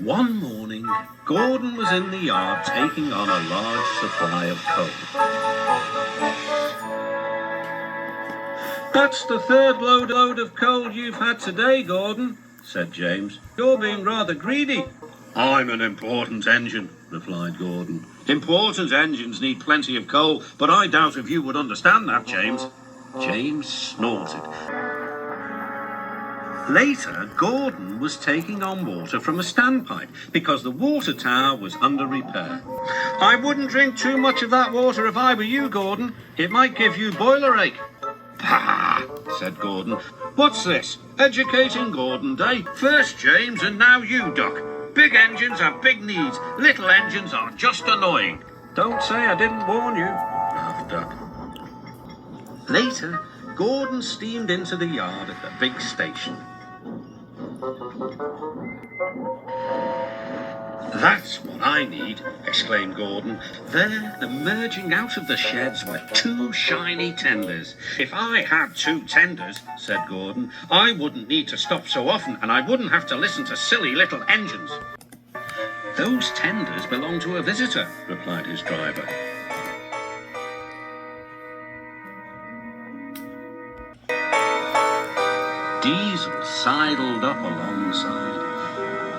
One morning, Gordon was in the yard taking on a large supply of coal. "That's the third load of coal you've had today, Gordon," said James. "You're being rather greedy." "I'm an important engine," replied Gordon. "Important engines need plenty of coal, but I doubt if you would understand that, James." James snorted. Later, Gordon was taking on water from a standpipe because the water tower was under repair. "I wouldn't drink too much of that water if I were you, Gordon. It might give you boiler ache." "Pah!" said Gordon. "What's this? Educating Gordon Day? First James and now you, Duck. Big engines have big needs. Little engines are just annoying." "Don't say I didn't warn you," laughed Duck. Later, Gordon steamed into the yard at the big station. "That's what I need," exclaimed Gordon. There, emerging out of the sheds, were two shiny tenders. "If I had two tenders," said Gordon, "I wouldn't need to stop so often, and I wouldn't have to listen to silly little engines." "Those tenders belong to a visitor," replied his driver. Diesel sidled up alongside.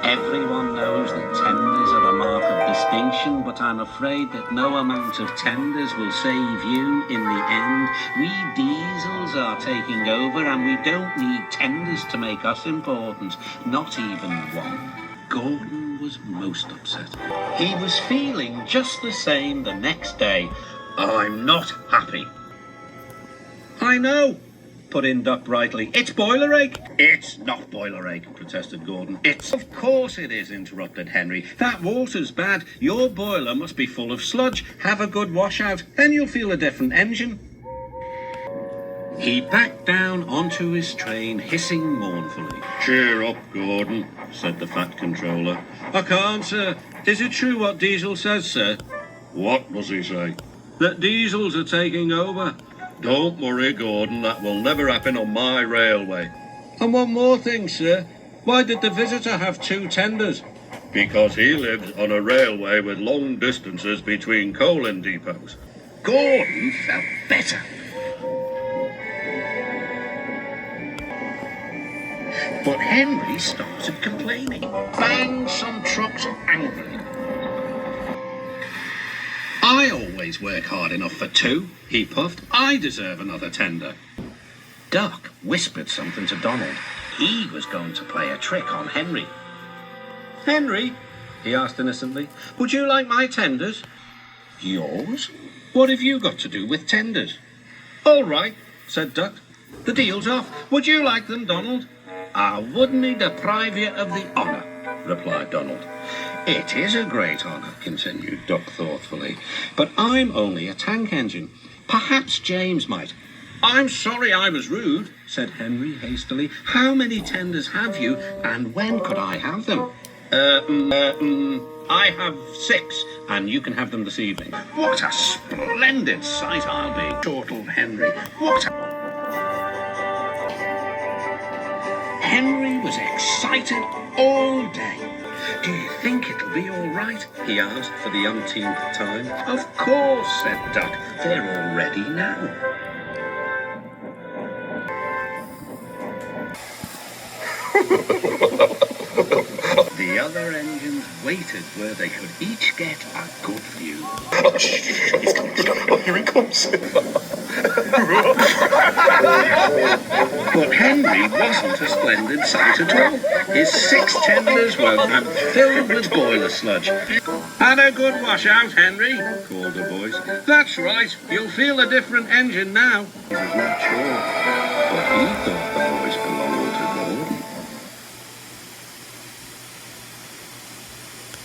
"Everyone knows that tenders are a mark of distinction, but I'm afraid that no amount of tenders will save you in the end. We Diesels are taking over, and we don't need tenders to make us important, not even one." Gordon was most upset. He was feeling just the same the next day. "I'm not happy." "I know," put in Duck brightly. "It's boiler ache." "It's not boiler ache," protested Gordon. "Of course it is," interrupted Henry. "That water's bad. Your boiler must be full of sludge. Have a good washout, then you'll feel a different engine." He backed down onto his train, hissing mournfully. "Cheer up, Gordon," said the Fat Controller. "I can't, sir. Is it true what Diesel says, sir?" "What does he say?" "That Diesels are taking over." "Don't worry, Gordon, that will never happen on my railway." "And one more thing, sir. Why did the visitor have two tenders?" "Because he lives on a railway with long distances between coaling depots." Gordon felt better. But Henry started complaining. Banged some trucks angrily. "I always work hard enough for two," he puffed. "I deserve another tender." Duck whispered something to Donald. He was going to play a trick on Henry. "Henry," he asked innocently, "would you like my tenders?" "Yours? What have you got to do with tenders?" "All right," said Duck. "The deal's off. Would you like them, Donald?" "I wouldn't deprive you of the honour," replied Donald. "It is a great honour," continued Duck thoughtfully, "but I'm only a tank engine. Perhaps James might." "I'm sorry I was rude," said Henry hastily. "How many tenders have you, and when could I have them?" I have 6, and you can have them this evening." "What a splendid sight I'll be," chortled Henry. Henry was excited all day. "Do you think it'll be all right?" he asked for the umpteenth time. "Of course," said Duck. "They're all ready now." The other engines waited where they could each get a good view. Oh, he's coming. Oh, here he comes. But Henry wasn't a splendid sight at all. His 6 tenders were filled with boiler sludge. "Had a good washout, Henry," called the voice. "That's right, you'll feel a different engine now." He was not sure, but he thought the voice belonged to Gordon.